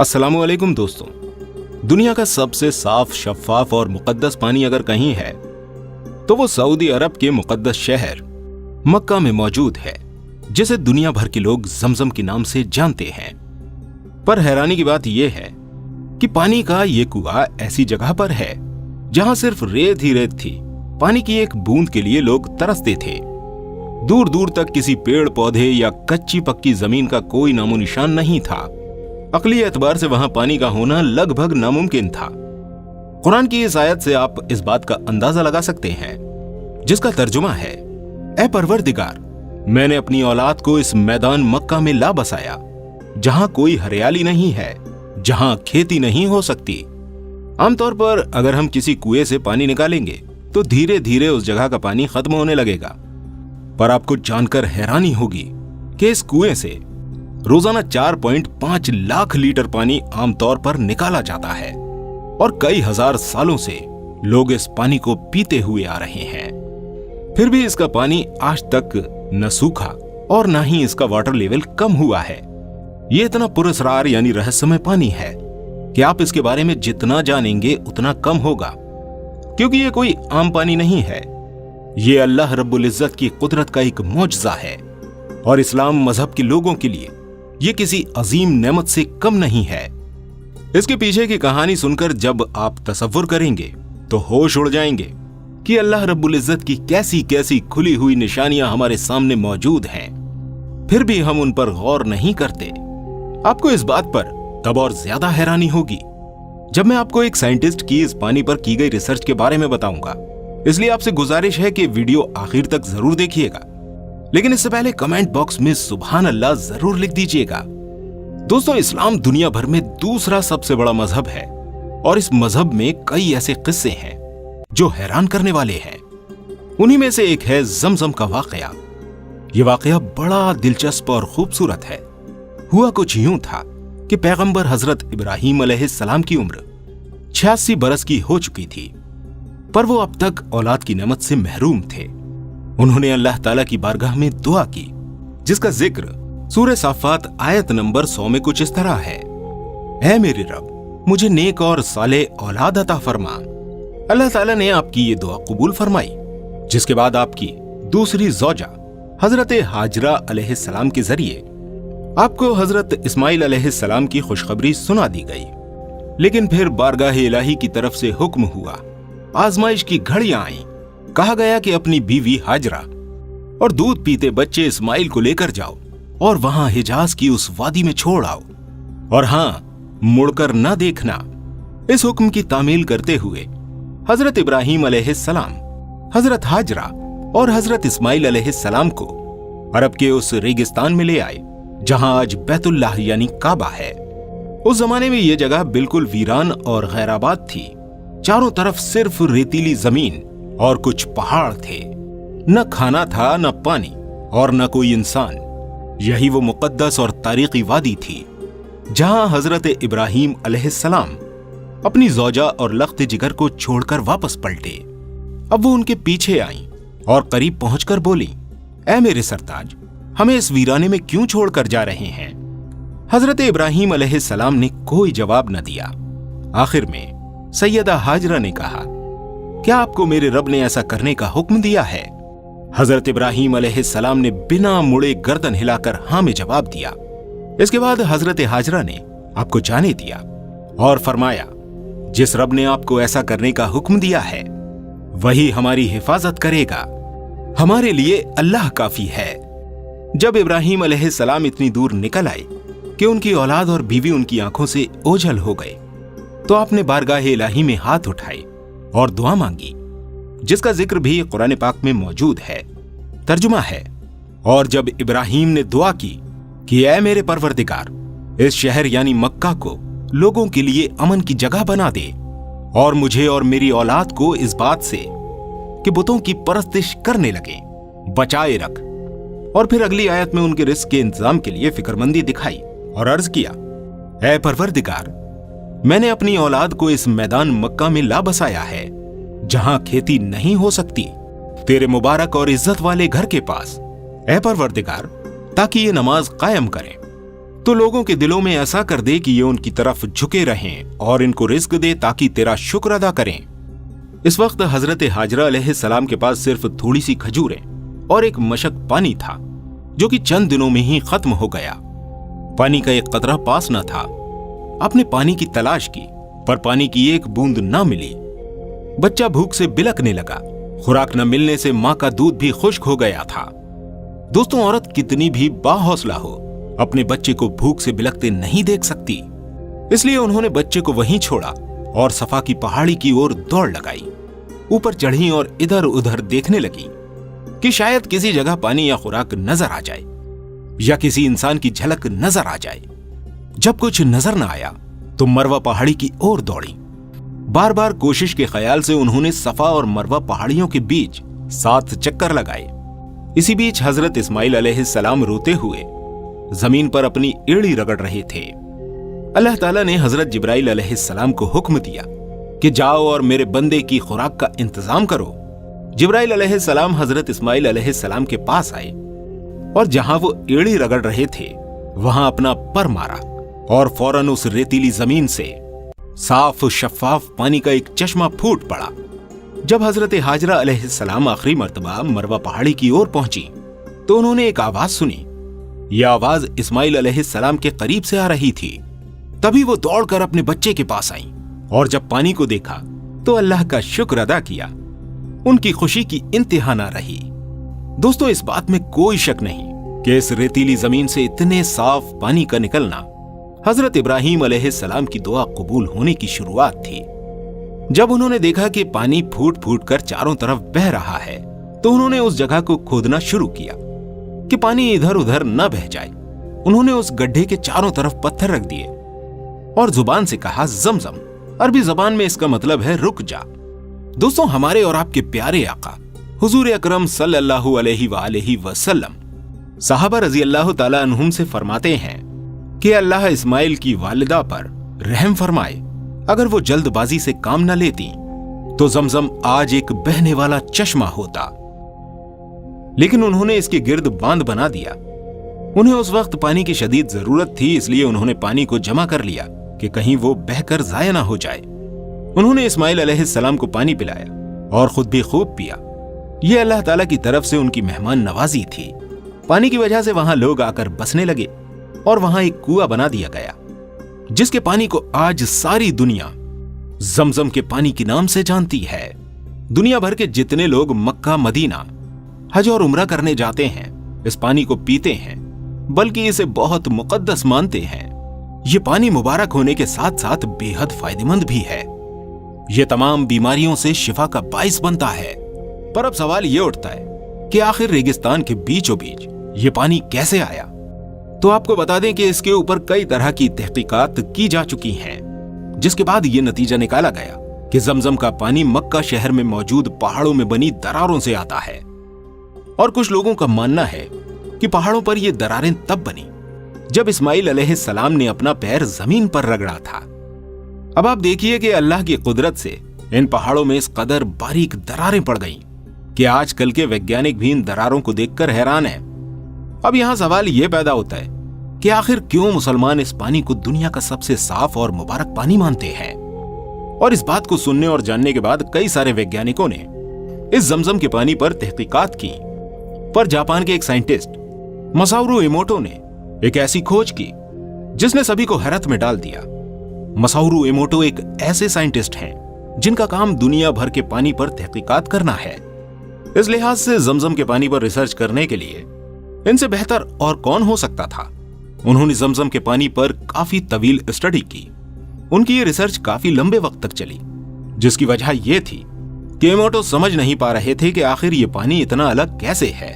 अस्सलामुअलैकुम दोस्तों, दुनिया का सबसे साफ, शफाफ और मुकद्दस पानी अगर कहीं है तो वो सऊदी अरब के मुकद्दस शहर मक्का में मौजूद है, जिसे दुनिया भर के लोग जमजम के नाम से जानते हैं। पर हैरानी की बात यह है कि पानी का ये कुआं ऐसी जगह पर है जहां सिर्फ रेत ही रेत थी। पानी की एक बूंद के लिए लोग तरसते थे। दूर दूर तक किसी पेड़ पौधे या कच्ची पक्की जमीन का कोई नामो निशान नहीं था। अकली एतबार से वहां पानी का होना लगभग नामुमकिन था। कुरान की इस आयत से आप इस बात का अंदाजा लगा सकते हैं, जिसका तर्जुमा है, ऐ परवरदिगार, मैंने अपनी औलाद को इस मैदान मक्का में ला बसाया जहां कोई हरियाली नहीं है, जहां खेती नहीं हो सकती। आमतौर पर अगर हम किसी कुएं से पानी निकालेंगे तो धीरे धीरे उस जगह का पानी खत्म होने लगेगा। पर आपको जानकर हैरानी होगी कि इस कुएं से रोजाना 4.5 लाख लीटर पानी आमतौर पर निकाला जाता है और कई हजार सालों से लोग इस पानी को पीते हुए आ रहे हैं। फिर भी इसका पानी आज तक न सूखा और न ही इसका वाटर लेवल कम हुआ है। ये इतना पुरस्कार यानी रहस्यमय पानी है कि आप इसके बारे में जितना जानेंगे उतना कम होगा, क्योंकि ये कोई आम पानी नहीं है। ये अल्लाह रब्बुल इज्जत की कुदरत का एक मौजज़ा है और इस्लाम मजहब के लोगों के लिए ये किसी अजीम नेमत से कम नहीं है। इसके पीछे की कहानी सुनकर जब आप तसव्वुर करेंगे तो होश उड़ जाएंगे कि अल्लाह रब्बुल इज्जत की कैसी कैसी खुली हुई निशानियां हमारे सामने मौजूद हैं। फिर भी हम उन पर गौर नहीं करते। आपको इस बात पर तब और ज्यादा हैरानी होगी जब मैं आपको एक साइंटिस्ट की इस पानी पर की गई रिसर्च के बारे में बताऊंगा। इसलिए आपसे गुजारिश है कि वीडियो आखिर तक जरूर देखिएगा, लेकिन इससे पहले कमेंट बॉक्स में सुभान अल्लाह जरूर लिख दीजिएगा। दोस्तों, इस्लाम दुनिया भर में दूसरा सबसे बड़ा मजहब है और इस मजहब में कई ऐसे किस्से हैं जो हैरान करने वाले हैं। उन्हीं में से एक है जमजम का वाकया। यह वाकया बड़ा दिलचस्प और खूबसूरत है। हुआ कुछ यूं था कि पैगंबर हजरत इब्राहीम अलैहिस्सलाम की उम्र 86 बरस की हो चुकी थी, पर वो अब तक औलाद की नेमत से महरूम थे। उन्होंने अल्लाह ताला की बारगाह में दुआ की, जिसका जिक्र सूरह साफ़ात आयत नंबर 100 में कुछ इस तरह है, ऐ मेरे रब, मुझे नेक और साले औलाद अता फरमा। अल्लाह ताला ने आपकी ये दुआ कबूल फरमाई, जिसके बाद आपकी दूसरी ज़ौजा हजरत हाजरा अलैहिस्सलाम के जरिए आपको हजरत इस्माइल अलैहिस्सलाम की खुशखबरी सुना दी गई। लेकिन फिर बारगाह इलाही की तरफ से हुक्म हुआ, आजमाइश की घड़ियां आईं। कहा गया कि अपनी बीवी हाजरा और दूध पीते बच्चे इस्माइल को लेकर जाओ और वहां हिजाज की उस वादी में छोड़ आओ, और हां, मुड़कर न देखना। इस हुक्म की तामील करते हुए हजरत इब्राहीम अलैहिस्सलाम, हजरत हाजरा और हजरत इस्माइल अलैहिस्सलाम को अरब के उस रेगिस्तान में ले आए जहां आज बैतुल्लाह यानी काबा है। उस जमाने में यह जगह बिल्कुल वीरान और गैराबाद थी। चारों तरफ सिर्फ रेतीली जमीन और कुछ पहाड़ थे। न खाना था, न पानी और न कोई इंसान। यही वो मुकद्दस और तारीखी वादी थी जहां हजरत इब्राहीम अलैहिस्सलाम अपनी ज़ौजा और लख्त जिगर को छोड़कर वापस पलटे। अब वो उनके पीछे आईं और करीब पहुंचकर बोली, ऐ मेरे सरताज, हमें इस वीराने में क्यों छोड़कर जा रहे हैं? हजरत इब्राहीम अलैहिस्सलाम ने कोई जवाब न दिया। आखिर में सैयदा हाजरा ने कहा, क्या आपको मेरे रब ने ऐसा करने का हुक्म दिया है? हजरत इब्राहीम अलैहिस्सलाम ने बिना मुड़े गर्दन हिलाकर हाँ में जवाब दिया। इसके बाद हजरत हाजरा ने आपको जाने दिया और फरमाया, जिस रब ने आपको ऐसा करने का हुक्म दिया है वही हमारी हिफाजत करेगा। हमारे लिए अल्लाह काफी है। जब इब्राहीम अलैहिस्सलाम इतनी दूर निकल आए कि उनकी औलाद और बीवी उनकी आंखों से ओझल हो गए, तो आपने बारगाह इलाही में हाथ उठाए और दुआ मांगी, जिसका जिक्र भी कुरान पाक में मौजूद है। तर्जुमा है, और जब इब्राहीम ने दुआ की कि ऐ मेरे परवरदिगार, इस शहर यानी मक्का को लोगों के लिए अमन की जगह बना दे और मुझे और मेरी औलाद को इस बात से कि बुतों की परस्तिश करने लगे बचाए रख। और फिर अगली आयत में उनके रिस्क के इंतजाम के लिए फिक्रमंदी दिखाई और अर्ज किया, ऐ परवरदिगार, मैंने अपनी औलाद को इस मैदान मक्का में ला बसाया है जहां खेती नहीं हो सकती, तेरे मुबारक और इज्जत वाले घर के पास, ऐ परवरदिगार, ताकि ये नमाज कायम करें। तो लोगों के दिलों में ऐसा कर दे कि ये उनकी तरफ झुके रहें और इनको रिस्क दे ताकि तेरा शुक्र अदा करें। इस वक्त हजरत हाजरा अलैहिस्सलाम के पास सिर्फ थोड़ी सी खजूरें और एक मशक पानी था, जो कि चंद दिनों में ही खत्म हो गया। पानी का एक कतरा पास न था। आपने पानी की तलाश की, पर पानी की एक बूंद न मिली। बच्चा भूख से बिलकने लगा। खुराक न मिलने से मां का दूध भी खुश्क हो गया था। दोस्तों, औरत कितनी भी बाहौसला हो, अपने बच्चे को भूख से बिलकते नहीं देख सकती। इसलिए उन्होंने बच्चे को वहीं छोड़ा और सफा की पहाड़ी की ओर दौड़ लगाई। ऊपर चढ़ी और इधर उधर देखने लगी कि शायद किसी जगह पानी या खुराक नजर आ जाए या किसी इंसान की झलक नजर आ जाए। जब कुछ नजर न आया तो मरवा पहाड़ी की ओर दौड़ी। बार बार कोशिश के ख्याल से उन्होंने सफा और मरवा पहाड़ियों के बीच 7 चक्कर लगाए। इसी बीच हजरत इस्माइल अलैहिस्सलाम रोते हुए जमीन पर अपनी एड़ी रगड़ रहे थे। अल्लाह ताला ने हजरत जिब्राइल अलैहिस्सलाम को हुक्म दिया कि जाओ और मेरे बंदे की खुराक का इंतजाम करो। जिब्राइल अलैहिस्सलाम हजरत इस्माइल अलैहिस्सलाम के पास आए और जहां वो एड़ी रगड़ रहे थे वहां अपना पर मारा और फौरन उस रेतीली जमीन से साफ शफाफ पानी का एक चश्मा फूट पड़ा। जब हजरत हाजरा अलैहिस्सलाम आखिरी मर्तबा मरवा पहाड़ी की ओर पहुंची तो उन्होंने एक आवाज सुनी। यह आवाज इस्माइल अलैहिस्सलाम के करीब से आ रही थी। तभी वो दौड़कर अपने बच्चे के पास आई और जब पानी को देखा तो अल्लाह का शुक्र अदा किया। उनकी खुशी की इंतहा ना रही। दोस्तों, इस बात में कोई शक नहीं कि इस रेतीली जमीन से इतने साफ पानी का निकलना हजरत इब्राहिम अलैहिस्सलाम की दुआ कबूल होने की शुरुआत थी। जब उन्होंने देखा कि पानी फूट फूट कर चारों तरफ बह रहा है तो उन्होंने उस जगह को खोदना शुरू किया कि पानी इधर उधर न बह जाए। उन्होंने उस गड्ढे के चारों तरफ पत्थर रख दिए और जुबान से कहा ज़मज़म। अरबी जबान में इसका मतलब है रुक जा। दोस्तों, हमारे और आपके प्यारे आका हुजूर अकरम सल्लल्लाहु अलैहि वसल्लम सहाबा रजी अल्लाह ताला अन्हुम से फरमाते हैं कि अल्लाह इस्माइल की वालिदा पर रहम फरमाए। अगर वो जल्दबाजी से काम न लेती तो ज़मज़म आज एक बहने वाला चश्मा होता, लेकिन उन्होंने इसके गिर्द बांध बना दिया। उन्हें उस वक्त पानी की शदीद जरूरत थी, इसलिए उन्होंने पानी को जमा कर लिया कि कहीं वो बहकर जाया ना हो जाए। उन्होंने इस्माइल अलैहिस्सलाम को पानी पिलाया और खुद भी खूब पिया। ये अल्लाह ताला की तरफ से उनकी मेहमान नवाजी थी। पानी की वजह से वहां लोग आकर बसने लगे और वहां एक कुआं बना दिया गया जिसके पानी को आज सारी दुनिया ज़मज़म के पानी के नाम से जानती है। दुनिया भर के जितने लोग मक्का, मदीना, हज और उम्रा करने जाते हैं इस पानी को पीते हैं, बल्कि इसे बहुत मुकद्दस मानते हैं। ये पानी मुबारक होने के साथ साथ बेहद फायदेमंद भी है। ये तमाम बीमारियों से शिफा का बाइस बनता है। पर अब सवाल ये उठता है कि आखिर रेगिस्तान के बीचों बीच ये पानी कैसे आया? तो आपको बता दें कि इसके ऊपर कई तरह की तहकीकात की जा चुकी हैं, जिसके बाद ये नतीजा निकाला गया कि ज़मज़म का पानी मक्का शहर में मौजूद पहाड़ों में बनी दरारों से आता है। और कुछ लोगों का मानना है कि पहाड़ों पर ये दरारें तब बनी जब इस्माइल अलैहिस्सलाम ने अपना पैर जमीन पर रगड़ा था। अब आप देखिए कि अल्लाह की कुदरत से इन पहाड़ों में इस कदर बारीक दरारें पड़ गईं कि आजकल के वैज्ञानिक भी इन दरारों को देखकर हैरान हैं। अब यहां सवाल यह पैदा होता है कि आखिर क्यों मुसलमान इस पानी को दुनिया का सबसे साफ और मुबारक पानी मानते हैं? और इस बात को सुनने और जानने के बाद कई सारे वैज्ञानिकों ने इस ज़मज़म के पानी पर तहकीकात की। पर जापान के एक साइंटिस्ट मसाउरू इमोटो ने एक ऐसी खोज की जिसने सभी को हैरत में डाल दिया। मसाउरू इमोटो एक ऐसे साइंटिस्ट हैं जिनका काम दुनिया भर के पानी पर तहकीकात करना है। इस लिहाज से ज़मज़म के पानी पर रिसर्च करने के लिए इनसे बेहतर और कौन हो सकता था। उन्होंने ज़मज़म के पानी पर काफी तवील स्टडी की। उनकी ये रिसर्च काफी लंबे वक्त तक चली, जिसकी वजह यह थी कि इमोटो समझ नहीं पा रहे थे कि आखिर ये पानी इतना अलग कैसे है।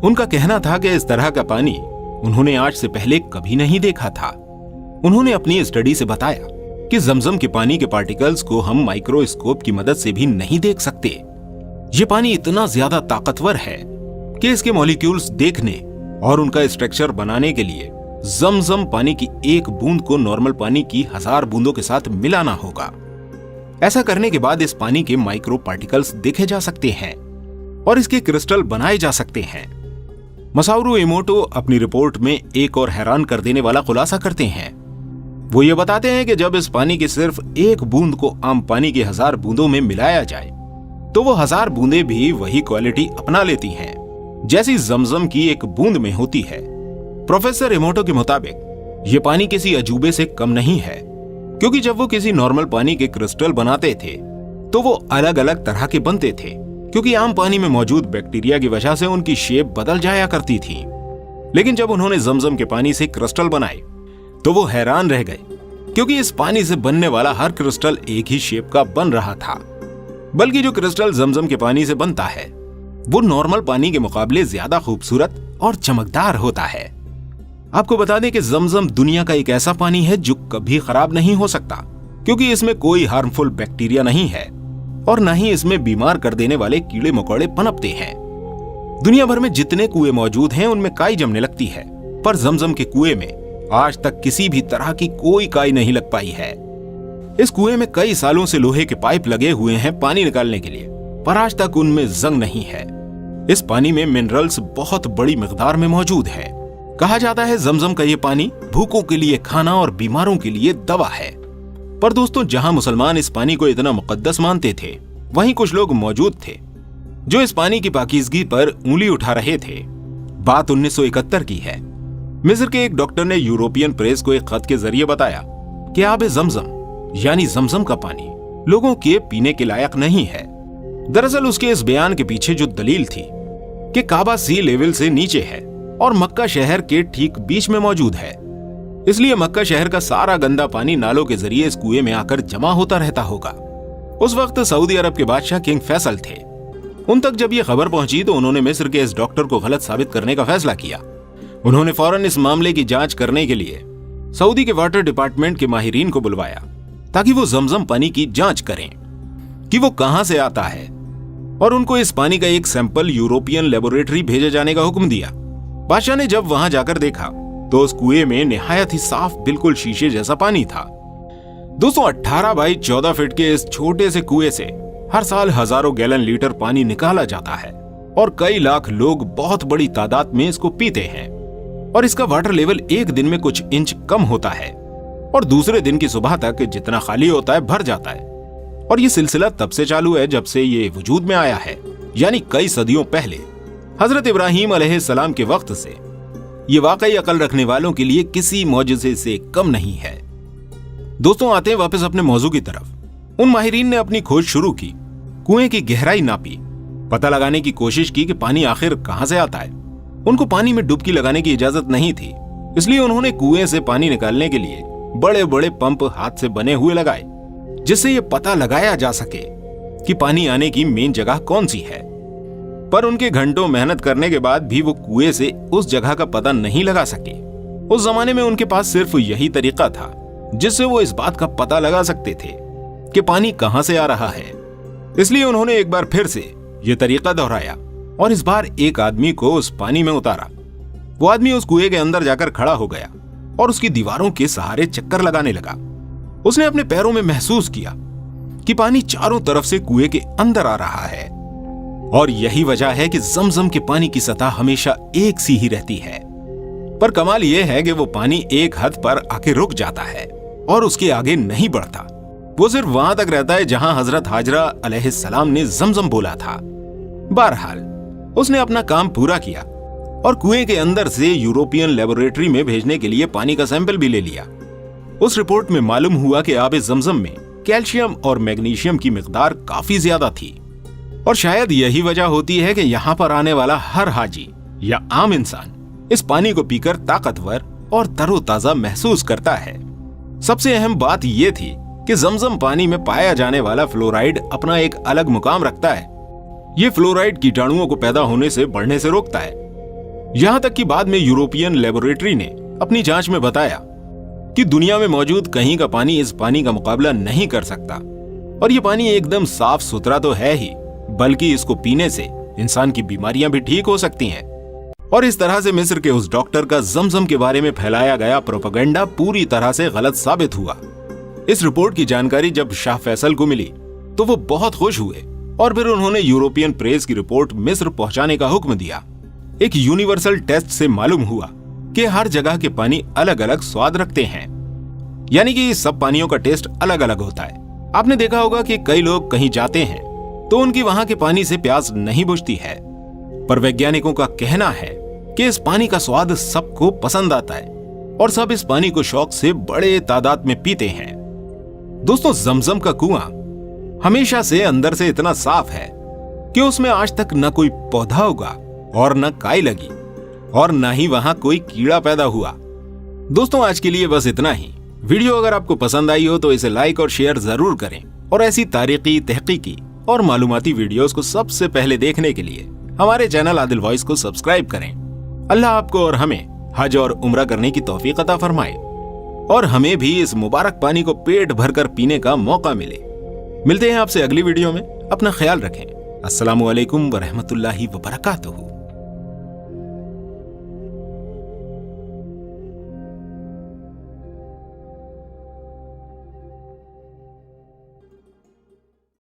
उनका कहना था कि इस तरह का पानी उन्होंने आज से पहले कभी नहीं देखा था। उन्होंने अपनी स्टडी से बताया कि ज़मज़म के पानी के पार्टिकल्स को हम माइक्रोस्कोप की मदद से भी नहीं देख सकते। ये पानी इतना ज्यादा ताकतवर है कि इसके मॉलिक्यूल्स देखने और उनका स्ट्रक्चर बनाने के लिए ज़मज़म पानी की एक बूंद को नॉर्मल पानी की 1000 बूंदों के साथ मिलाना होगा। ऐसा करने के बाद इस पानी के माइक्रो पार्टिकल्स देखे जा सकते हैं और इसके क्रिस्टल बनाए जा सकते हैं। मसारू इमोटो अपनी रिपोर्ट में एक और हैरान कर देने वाला खुलासा करते हैं। वो ये बताते हैं कि जब इस पानी की सिर्फ एक बूंद को आम पानी की 1000 बूंदों में मिलाया जाए तो वो 1000 बूंदें भी वही क्वालिटी अपना लेती हैं जैसी जमजम की एक बूंद में होती है। प्रोफेसर इमोटो के मुताबिक ये पानी किसी अजूबे से कम नहीं है, क्योंकि जब वो किसी नॉर्मल पानी के क्रिस्टल बनाते थे तो वो अलग अलग तरह के बनते थे, क्योंकि आम पानी में मौजूद बैक्टीरिया की वजह से उनकी शेप बदल जाया करती थी। लेकिन जब उन्होंने जमजम के पानी से क्रिस्टल बनाए तो वो हैरान रह गए, क्योंकि इस पानी से बनने वाला हर क्रिस्टल एक ही शेप का बन रहा था, बल्कि जो क्रिस्टल जमजम के पानी से बनता है वो नॉर्मल पानी के मुकाबले ज्यादा खूबसूरत और चमकदार होता है। आपको बता दें कि जमजम दुनिया का एक ऐसा पानी है जो कभी खराब नहीं हो सकता, क्योंकि इसमें कोई हार्मफुल बैक्टीरिया नहीं है और न ही इसमें बीमार कर देने वाले कीड़े मकोड़े पनपते हैं। दुनिया भर में जितने कुएं मौजूद हैं उनमें काई जमने लगती है, पर जमजम के कुएं में आज तक किसी भी तरह की कोई काई नहीं लग पाई है। इस कुएं में कई सालों से लोहे के पाइप लगे हुए हैं पानी निकालने के लिए, पर आज तक उनमें जंग नहीं है। इस पानी में मिनरल्स बहुत बड़ी मिकदार में मौजूद है। कहा जाता है जमजम का ये पानी भूखों के लिए खाना और बीमारों के लिए दवा है। पर दोस्तों, जहां मुसलमान इस पानी को इतना मुकद्दस मानते थे, वहीं कुछ लोग मौजूद थे जो इस पानी की पाकीज़गी पर उंगली उठा रहे थे। बात 1971 की है। मिस्र के एक डॉक्टर ने यूरोपियन प्रेस को एक खत के जरिए बताया कि आबे जमजम यानी जमजम का पानी लोगों के पीने के लायक नहीं है। दरअसल उसके इस बयान के पीछे जो दलील थी कि काबा सी लेवल से नीचे है और मक्का शहर के ठीक बीच में मौजूद है, इसलिए मक्का शहर का सारा गंदा पानी नालों के जरिए इस कुएं में आकर जमा होता रहता होगा। उस वक्त सऊदी अरब के बादशाह किंग फैसल थे। उन तक जब ये खबर पहुंची तो उन्होंने मिस्र के इस डॉक्टर को गलत साबित करने का फैसला किया। उन्होंने फौरन इस मामले की जांच करने के लिए सऊदी के वाटर डिपार्टमेंट के माहिरीन को बुलवाया ताकि वो जमजम पानी की जांच करें कि वो कहां से आता है, और उनको इस पानी का एक सैंपल यूरोपियन लेबोरेटरी भेजे जाने का हुक्म दिया। बादशाह ने जब वहां जाकर देखा तो उस कुएं में निहायत ही साफ, बिल्कुल शीशे जैसा पानी था। दोस्तों, 18 बाई 14 फीट के इस छोटे से कुएं से हर साल हजारों गैलन लीटर पानी निकाला जाता है और कई लाख लोग बहुत बड़ी तादाद में इसको पीते हैं। और इसका वाटर लेवल एक दिन में कुछ इंच कम होता है और दूसरे दिन की सुबह तक जितना खाली होता है भर जाता है। और ये सिलसिला तब से चालू है जब से ये वजूद में आया है, यानी कई सदियों पहले हजरत इब्राहिम अलैहिस्सलाम के वक्त से। ये वाकई अकल रखने वालों के लिए किसी मौजज़े से कम नहीं है। दोस्तों, आते हैं वापस अपने मौजू की तरफ। उन माहिरीन ने अपनी खोज शुरू की, कुएं की गहराई नापी, पता लगाने की कोशिश की कि पानी आखिर कहां से आता है। उनको पानी में डुबकी लगाने की इजाजत नहीं थी, इसलिए उन्होंने कुएं से पानी निकालने के लिए बड़े बड़े पंप हाथ से बने हुए लगाए, जिससे ये पता लगाया जा सके कि पानी आने की मेन जगह कौन सी है। पर उनके घंटों मेहनत करने के बाद भी वो कुएं से उस जगह का पता नहीं लगा सके। उस जमाने में उनके पास सिर्फ यही तरीका था जिससे वो इस बात का पता लगा सकते थे कि पानी कहां से आ रहा है। इसलिए उन्होंने एक बार फिर से ये तरीका दोहराया और इस बार एक आदमी को उस पानी में उतारा। वो आदमी उस कुएं के अंदर जाकर खड़ा हो गया और उसकी दीवारों के सहारे चक्कर लगाने लगा। उसने अपने पैरों में महसूस किया कि पानी चारों तरफ से कुएं के अंदर आ रहा है, और यही वजह है कि जमजम के पानी की सतह हमेशा एक सी ही रहती है। पर कमाल यह है कि वो पानी एक हद पर आके रुक जाता है और उसके आगे नहीं बढ़ता। वो सिर्फ वहां तक रहता है जहां हजरत हाजरा अलैहिस्सलाम ने जमजम बोला था। बहरहाल उसने अपना काम पूरा किया और कुएं के अंदर से यूरोपियन लेबोरेटरी में भेजने के लिए पानी का सैंपल भी ले लिया। उस रिपोर्ट में मालूम हुआ कि आबे जमजम में कैल्शियम और मैग्नीशियम की मिकदार काफी ज्यादा थी, और शायद यही वजह होती है कि यहाँ पर आने वाला हर हाजी या आम इंसान इस पानी को पीकर ताकतवर और तरोताजा महसूस करता है। सबसे अहम बात यह थी कि जमजम पानी में पाया जाने वाला फ्लोराइड अपना एक अलग मुकाम रखता है। ये फ्लोराइड कीटाणुओं को पैदा होने से बढ़ने से रोकता है। यहां तक कि बाद में यूरोपियन लेबोरेटरी ने अपनी जांच में बताया कि दुनिया में मौजूद कहीं का पानी इस पानी का मुकाबला नहीं कर सकता। और ये पानी एकदम साफ सुथरा तो है ही, बल्कि इसको पीने से इंसान की बीमारियां भी ठीक हो सकती हैं। और इस तरह से मिस्र के उस डॉक्टर का जमजम के बारे में फैलाया गया प्रोपेगेंडा पूरी तरह से गलत साबित हुआ। इस रिपोर्ट की जानकारी जब शाह फैसल को मिली तो वो बहुत खुश हुए और फिर उन्होंने यूरोपियन प्रेस की रिपोर्ट मिस्र पहुंचाने का हुक्म दिया। एक यूनिवर्सल टेस्ट से मालूम हुआ कि हर जगह के पानी अलग अलग स्वाद रखते हैं, यानी कि सब पानियों का टेस्ट अलग अलग होता है। आपने देखा होगा कि कई लोग कहीं जाते हैं तो उनकी वहां के पानी से प्यास नहीं बुझती है, पर वैज्ञानिकों का कहना है कि इस पानी का स्वाद सबको पसंद आता है और सब इस पानी को शौक से बड़े तादाद में पीते हैं। दोस्तों, जमजम का कुआं हमेशा से अंदर से इतना साफ है कि उसमें आज तक न कोई पौधा उगा और न काई लगी और न ही वहां कोई कीड़ा पैदा हुआ। दोस्तों, आज के लिए बस इतना ही। वीडियो अगर आपको पसंद आई हो तो इसे लाइक और शेयर जरूर करें और ऐसी तारीखी, तहकीकी और मालूमाती वीडियोस को सबसे पहले देखने के लिए हमारे चैनल आदिल वॉइस को सब्सक्राइब करें। अल्लाह आपको और हमें हज और उम्रा करने की तौफीक अता फरमाए और हमें भी इस मुबारक पानी को पेट भरकर पीने का मौका मिले। मिलते हैं आपसे अगली वीडियो में। अपना ख्याल रखें। अस्सलामु अलैकुम व रहमतुल्लाहि व बरकातुहू।